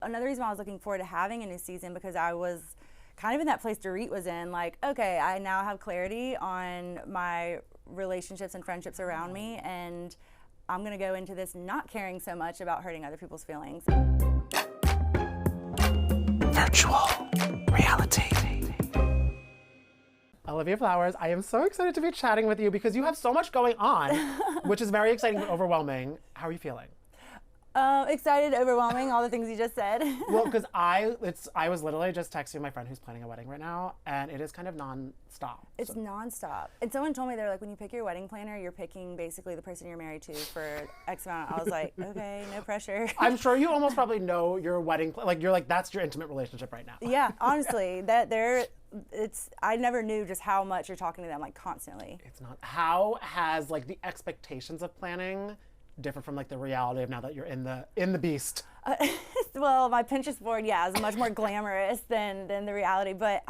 another reason why I was looking forward to having a new season, because I was kind of in that place Dorit was in, like, okay, I now have clarity on my relationships and friendships around me, and I'm gonna go into this not caring so much about hurting other people's feelings. Virtual reality. Olivia Flowers, I am so excited to be chatting with you because you have so much going on, which is very exciting but overwhelming. How are you feeling? Excited, overwhelming, all the things you just said. Well, because I was literally just texting my friend who's planning a wedding right now, and it is kind of non-stop. It's non-stop. And someone told me, they're like, when you pick your wedding planner, you're picking basically the person you're married to for X amount. I was like, okay, no pressure. I'm sure you almost probably know your wedding, like you're like, that's your intimate relationship right now. Yeah, honestly, I never knew just how much you're talking to them, like, constantly. It's not. How has like the expectations of planning different from like the reality of now that you're in the beast? Well, my Pinterest board, is much more glamorous than the reality, but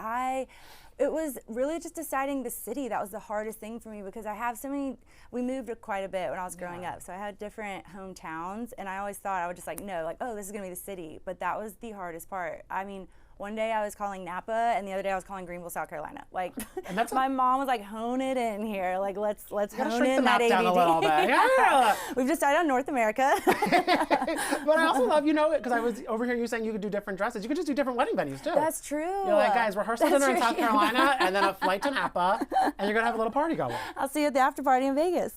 it was really just deciding the city that was the hardest thing for me, because I have we moved quite a bit when I was growing up, so I had different hometowns, and I always thought I would just like know, like, oh, this is gonna be the city, but that was the hardest part. I mean, one day I was calling Napa, and the other day I was calling Greenville, South Carolina. Like, and that's my mom was like, hone it in here. Like, let's hone in that ADD. Down a little bit. Yeah. We've decided on North America. But I also love, because I was over here, you saying you could do different dresses. You could just do different wedding venues too. That's true. You're like, guys, rehearsal dinner in South Carolina, and then a flight to Napa, and you're gonna have a little party going. I'll see you at the after party in Vegas.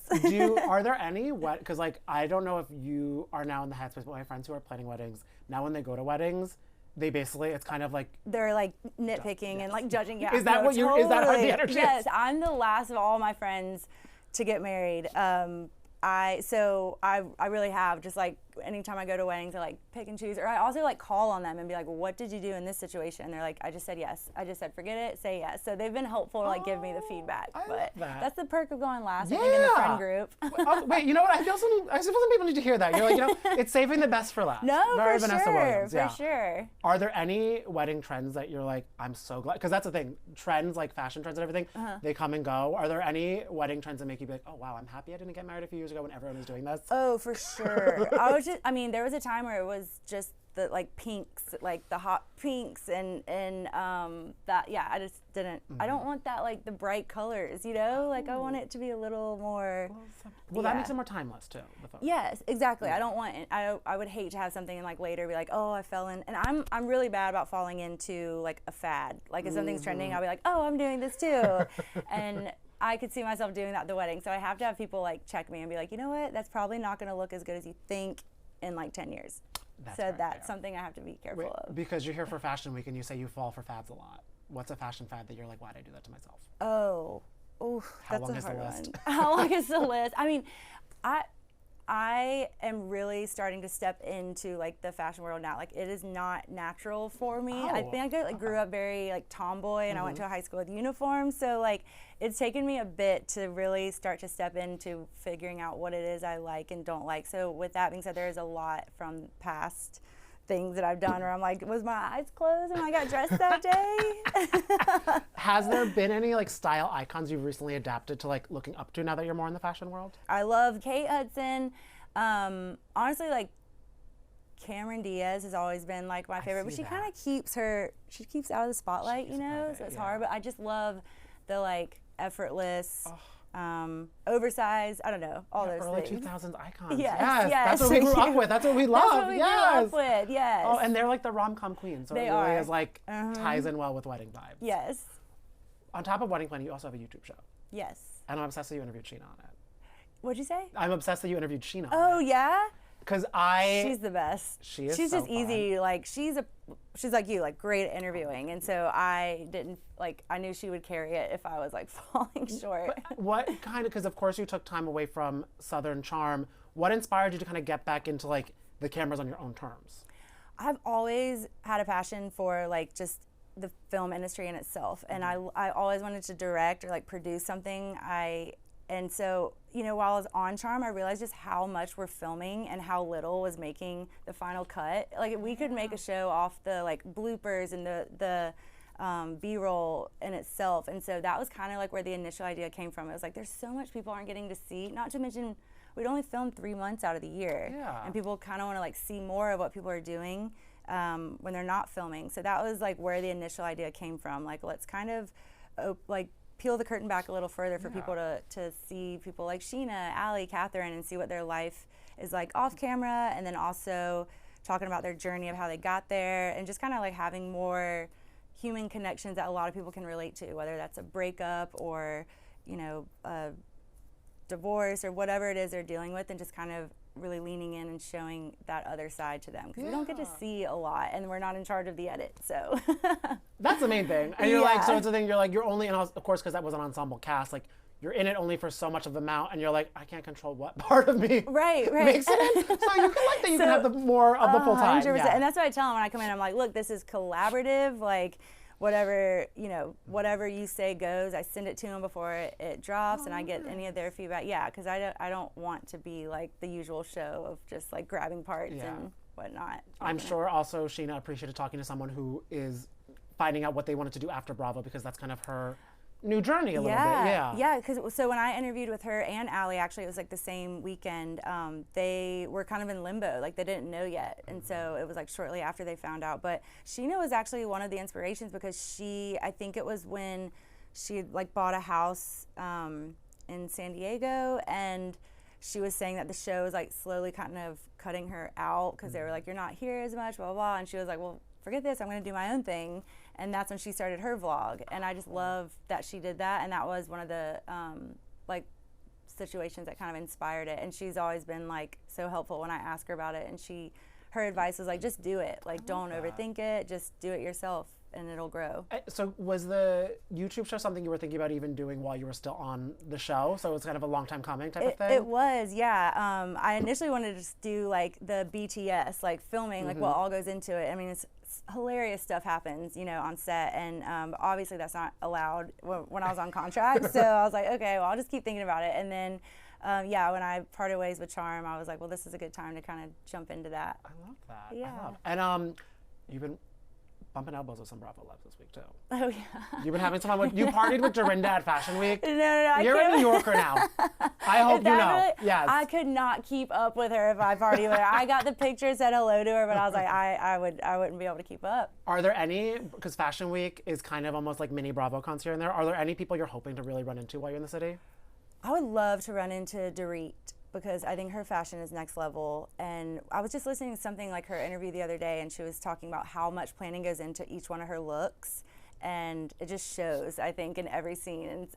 Are there any because like I don't know if you are now in the headspace, but my friends who are planning weddings now, when they go to weddings, they basically, it's kind of like they're like nitpicking and like judging. Yeah, is that what totally. Is that how the energy? Yes, I'm the last of all my friends to get married. I really have, just like anytime I go to weddings, I like pick and choose, or I also like call on them and be like, well, what did you do in this situation? And they're like, I just said yes. I just said forget it, say yes. So they've been helpful to like give me the feedback. But that's the perk of going last, I think, in the friend group. Wait, you know what? I feel some people need to hear that. You're like, it's saving the best for last. No, Very for Vanessa sure, Williams. for sure. Are there any wedding trends that you're like, I'm so glad, because that's the thing, trends, like fashion trends and everything, they come and go. Are there any wedding trends that make you be like, oh wow, I'm happy I didn't get married a few years ago when everyone was doing this? Oh, for sure. There was a time where it was just the like pinks, like the hot pinks, and that, I just didn't, I don't want that, like the bright colors, like I want it to be a little more. Well, that makes it more timeless too. Yes, exactly. I don't want, I would hate to have something and like later be like, oh, I fell in, and I'm really bad about falling into like a fad. Like if something's trending, I'll be like, oh, I'm doing this too. And I could see myself doing that at the wedding. So I have to have people like check me and be like, you know what, that's probably not gonna look as good as you think in like 10 years. That's something I have to be careful of. Because you're here for Fashion Week and you say you fall for fads a lot. What's a fashion fad that you're like, why'd I do that to myself? How long is the list? How long is the list? I mean, I am really starting to step into like the fashion world now. Like it is not natural for me. I think I grew up very like tomboy, and I went to a high school with uniforms. So like it's taken me a bit to really start to step into figuring out what it is I like and don't like. So with that being said, there is a lot from past things that I've done where I'm like, was my eyes closed when I got dressed that day? Has there been any like style icons you've recently adapted to like looking up to now that you're more in the fashion world? I love Kate Hudson. Honestly, like Cameron Diaz has always been like my favorite, but she kind of keeps out of the spotlight, so it's hard. But I just love the like effortless, oversized, I don't know, all those early things. 2000s icons. Yes. That's what we grew up with. That's what we love. That's what we grew up with, yes. Oh, and they're like the rom-com queens. So they it really are. is like ties in well with wedding vibes. Yes. On top of wedding planning, you also have a YouTube show. Yes. And I'm obsessed that you interviewed Sheena on it. What'd you say? I'm obsessed that you interviewed Sheena. Oh, yeah? Because she's the best. She's so just fun. easy. Like she's like you, like great at interviewing, and so I knew she would carry it if I was like falling short. But what kind of, because of course you took time away from Southern Charm. What inspired you to kind of get back into like the cameras on your own terms? I've always had a passion for like just the film industry in itself, and I always wanted to direct or like produce something. And so, while I was on Charm, I realized just how much we're filming and how little was making the final cut. Like, we could make a show off the, like, bloopers and the B-roll in itself. And so that was kind of, like, where the initial idea came from. It was like, there's so much people aren't getting to see, not to mention we'd only film 3 months out of the year. Yeah. And people kind of want to, like, see more of what people are doing. when they're not filming. So that was like where the initial idea came from. Like, let's kind of like peel the curtain back a little further for people to see people like Sheena, Allie, Catherine, and see what their life is like off camera, and then also talking about their journey of how they got there, and just kind of like having more human connections that a lot of people can relate to, whether that's a breakup or, you know, a divorce or whatever it is they're dealing with, and just kind of really leaning in and showing that other side to them, because we don't get to see a lot, and we're not in charge of the edit, so. That's the main thing. And you're like, so it's the thing, you're like, you're only in, of course, because that was an ensemble cast, like, you're in it only for so much of the amount, and you're like, I can't control what part of me makes it in. So you can like that you can have the more of the full time. 100%. Yeah. And that's what I tell them when I come in. I'm like, look, this is collaborative. Like, whatever, you know, whatever you say goes. I send it to them before it drops, and I get any of their feedback. Yeah, because I don't want to be like the usual show of just like grabbing parts and whatnot. I'm sure also Sheena appreciated talking to someone who is finding out what they wanted to do after Bravo, because that's kind of her new journey a little bit. Yeah, because so when I interviewed with her and Allie, actually it was like the same weekend, they were kind of in limbo, like they didn't know yet, and so it was like shortly after they found out. But Sheena was actually one of the inspirations, because I think it was when she like bought a house in San Diego, and she was saying that the show was like slowly kind of cutting her out, because they were like, you're not here as much, blah, blah, blah, and she was like, well, forget this, I'm going to do my own thing. And that's when she started her vlog, and I just love that she did that, and that was one of the like situations that kind of inspired it. And she's always been like so helpful when I ask her about it, and her advice was like, just do it, like don't overthink it, just do it yourself and it'll grow. So was the YouTube show something you were thinking about even doing while you were still on the show? So it was kind of a long time coming type of thing? It was, yeah. I initially wanted to just do like the BTS, like filming, like what all goes into it. I mean, it's hilarious stuff happens, you know, on set, and obviously that's not allowed when I was on contract. So I was like, okay, well, I'll just keep thinking about it. And then, when I parted ways with Charm, I was like, well, this is a good time to kind of jump into that. I love that. Yeah. And you've been bumping elbows with some Bravo loves this week too. Oh yeah. You've been having some fun you partied with Dorinda at Fashion Week. No, you're a New Yorker now. I hope you know. Really, yes. I could not keep up with her if I partied with her. I got the picture, said hello to her, but I was like, I wouldn't be able to keep up. Are there any, because Fashion Week is kind of almost like mini Bravo cons here and there, are there any people you're hoping to really run into while you're in the city? I would love to run into Dorit, because I think her fashion is next level. And I was just listening to something like her interview the other day, and she was talking about how much planning goes into each one of her looks. And it just shows, I think, in every scene. And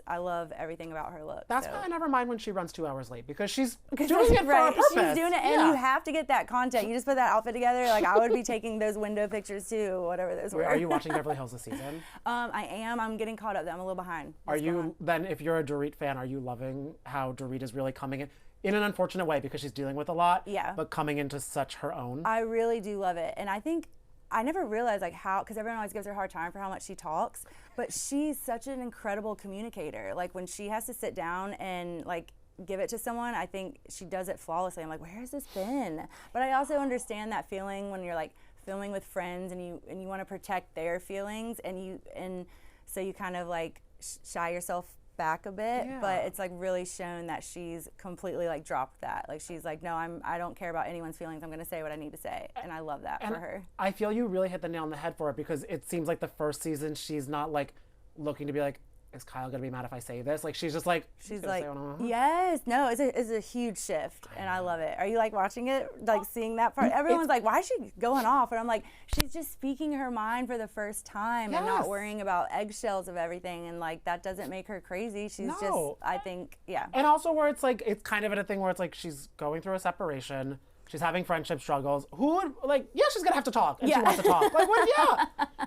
I love everything about her look. That's why I never mind when she runs 2 hours late, because she's doing it for a purpose. She's doing it, and you have to get that content. You just put that outfit together. Like, I would be taking those window pictures too, whatever those were. Are you watching Beverly Hills this season? I am. I'm getting caught up. I'm a little behind. Are you, then, if you're a Dorit fan, are you loving how Dorit is really coming in an unfortunate way, because she's dealing with a lot, but coming into such her own? I really do love it. And I think I never realized like how, because everyone always gives her a hard time for how much she talks, but she's such an incredible communicator. Like when she has to sit down and like give it to someone, I think she does it flawlessly. I'm like, where has this been? But I also understand that feeling when you're like filming with friends and you want to protect their feelings, and so you kind of like shy yourself back a bit, but it's like really shown that she's completely like dropped that. Like she's like, no, I don't care about anyone's feelings. I'm going to say what I need to say, and I love that for her. I feel you really hit the nail on the head for it, because it seems like the first season she's not like looking to be like, is Kyle gonna be mad if I say this? Like she's just like, yes, no, it's a huge shift, and I love it. Are you like watching it, like seeing that part? Everyone's like, why is she going off? And I'm like, she's just speaking her mind for the first time and not worrying about eggshells of everything, and like that doesn't make her crazy. She's just, I think, And also where it's like, it's kind of at a thing where it's like she's going through a separation. She's having friendship struggles. Who would, like, she's gonna have to talk, and she wants to talk. Like, what,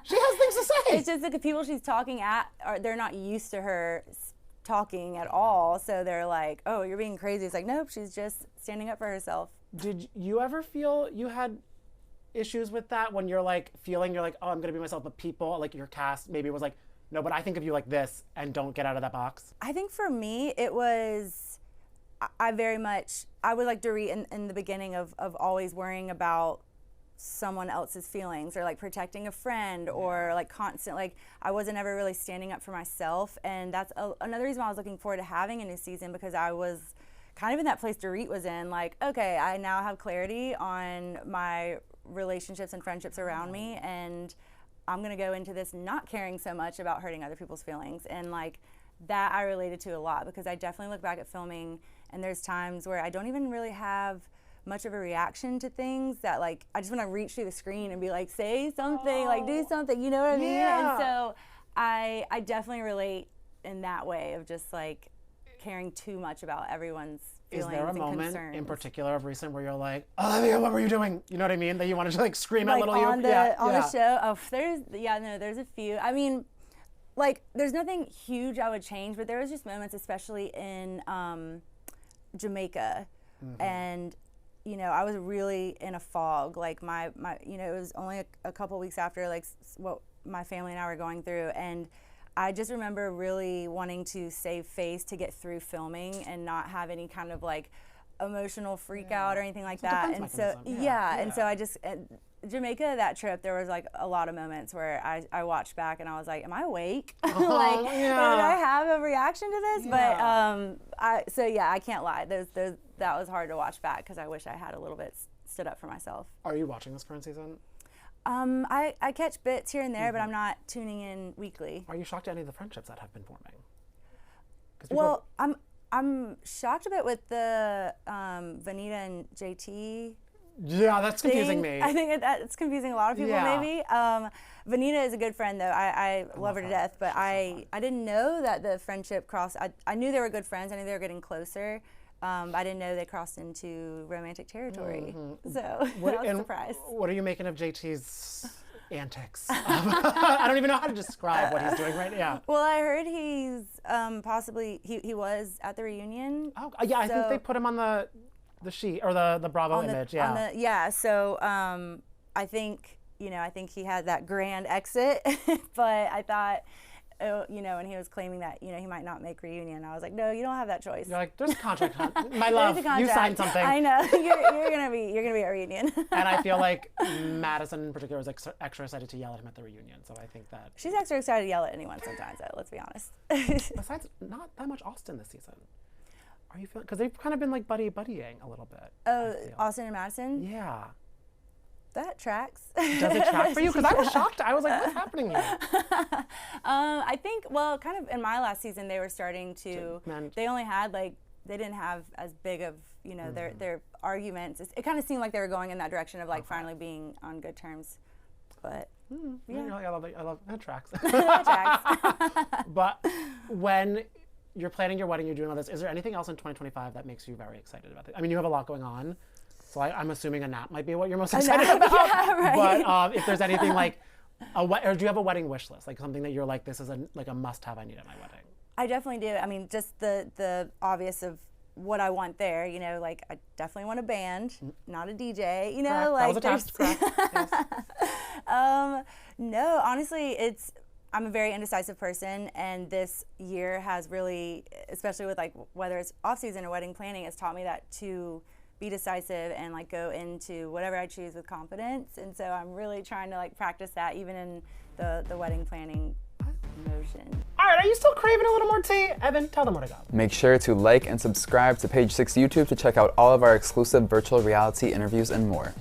she has things to say. It's just like the people she's talking at, they're not used to her talking at all, so they're like, oh, you're being crazy. It's like, nope, she's just standing up for herself. Did you ever feel you had issues with that when you're like, feeling you're like, oh, I'm gonna be myself, but people, like your cast maybe was like, no, but I think of you like this, and don't get out of that box? I think for me, it was, I was like Dorit in the beginning of always worrying about someone else's feelings, or like protecting a friend, or like constant, like I wasn't ever really standing up for myself. And that's another reason why I was looking forward to having a new season, because I was kind of in that place Dorit was in, like, okay, I now have clarity on my relationships and friendships around me, and I'm gonna go into this not caring so much about hurting other people's feelings. And like that I related to a lot, because I definitely look back at filming and there's times where I don't even really have much of a reaction to things, that like I just want to reach through the screen and be like, say something, like do something, you know what I mean? And so I definitely relate in that way of just like caring too much about everyone's feelings. Is there a moment in particular of recent where you're like, Olivia, what were you doing? You know what I mean? That you want to like scream like at little on you? The show? Oh, there's a few. I mean, like there's nothing huge I would change, but there was just moments, especially in Jamaica, and you know, I was really in a fog. Like my you know, it was only a couple weeks after like what my family and I were going through, and I just remember really wanting to save face to get through filming and not have any kind of like emotional freak out or anything like that. And so and so I just Jamaica, that trip, there was like a lot of moments where I watched back and I was like, am I awake? Like, did I have a reaction to this? But I can't lie. That was hard to watch back because I wish I had a little bit stood up for myself. Are you watching this current season? I catch bits here and there, but I'm not tuning in weekly. Are you shocked at any of the friendships that have been forming? Well, I'm shocked a bit with the Vanita and JT. Yeah, that's confusing me. I think that's confusing a lot of people, maybe. Vanita is a good friend, though. I love her to death, but I didn't know that the friendship crossed. I knew they were good friends. I knew they were getting closer. I didn't know they crossed into romantic territory. So that was a surprise. What are you making of JT's antics? I don't even know how to describe what he's doing right now. Well, I heard he's possibly, he was at the reunion. Oh, yeah, I think they put him on the sheet, or the Bravo image, so I think, I think he had that grand exit, but I thought, and he was claiming that, he might not make reunion. I was like, no, you don't have that choice. You're like, there's a contract, my love, you signed something. I know, you're gonna be at reunion. And I feel like Madison in particular was extra excited to yell at him at the reunion, so I think that. She's extra excited to yell at anyone sometimes, though, let's be honest. Besides, not that much Austin this season. Are you feeling, because they've kind of been like buddying a little bit. Oh, Austin and Madison? Yeah. That tracks. Does it track for you? Because I was shocked. I was like, what's happening here? I think, well, kind of in my last season, they were starting to, they only had like, they didn't have as big of, their arguments. It kind of seemed like they were going in that direction of like finally being on good terms. But I love that tracks. That tracks. But when you're planning your wedding, you're doing all this, is there anything else in 2025 that makes you very excited about it? I mean, you have a lot going on. So I'm assuming a nap might be what you're most excited about. Yeah, right. But if there's anything like, or do you have a wedding wish list? Like something that you're like, this is a must-have I need at my wedding? I definitely do. I mean, just the obvious of what I want there, like I definitely want a band, not a DJ, Correct. like that was a test. Correct. Yes. No, honestly, I'm a very indecisive person, and this year has really, especially with like whether it's off-season or wedding planning, has taught me that to be decisive and like go into whatever I choose with confidence. And so I'm really trying to like practice that even in the wedding planning motion. All right, are you still craving a little more tea? Evan, tell them where to go. Make sure to like and subscribe to Page 6 YouTube to check out all of our exclusive virtual reality interviews and more.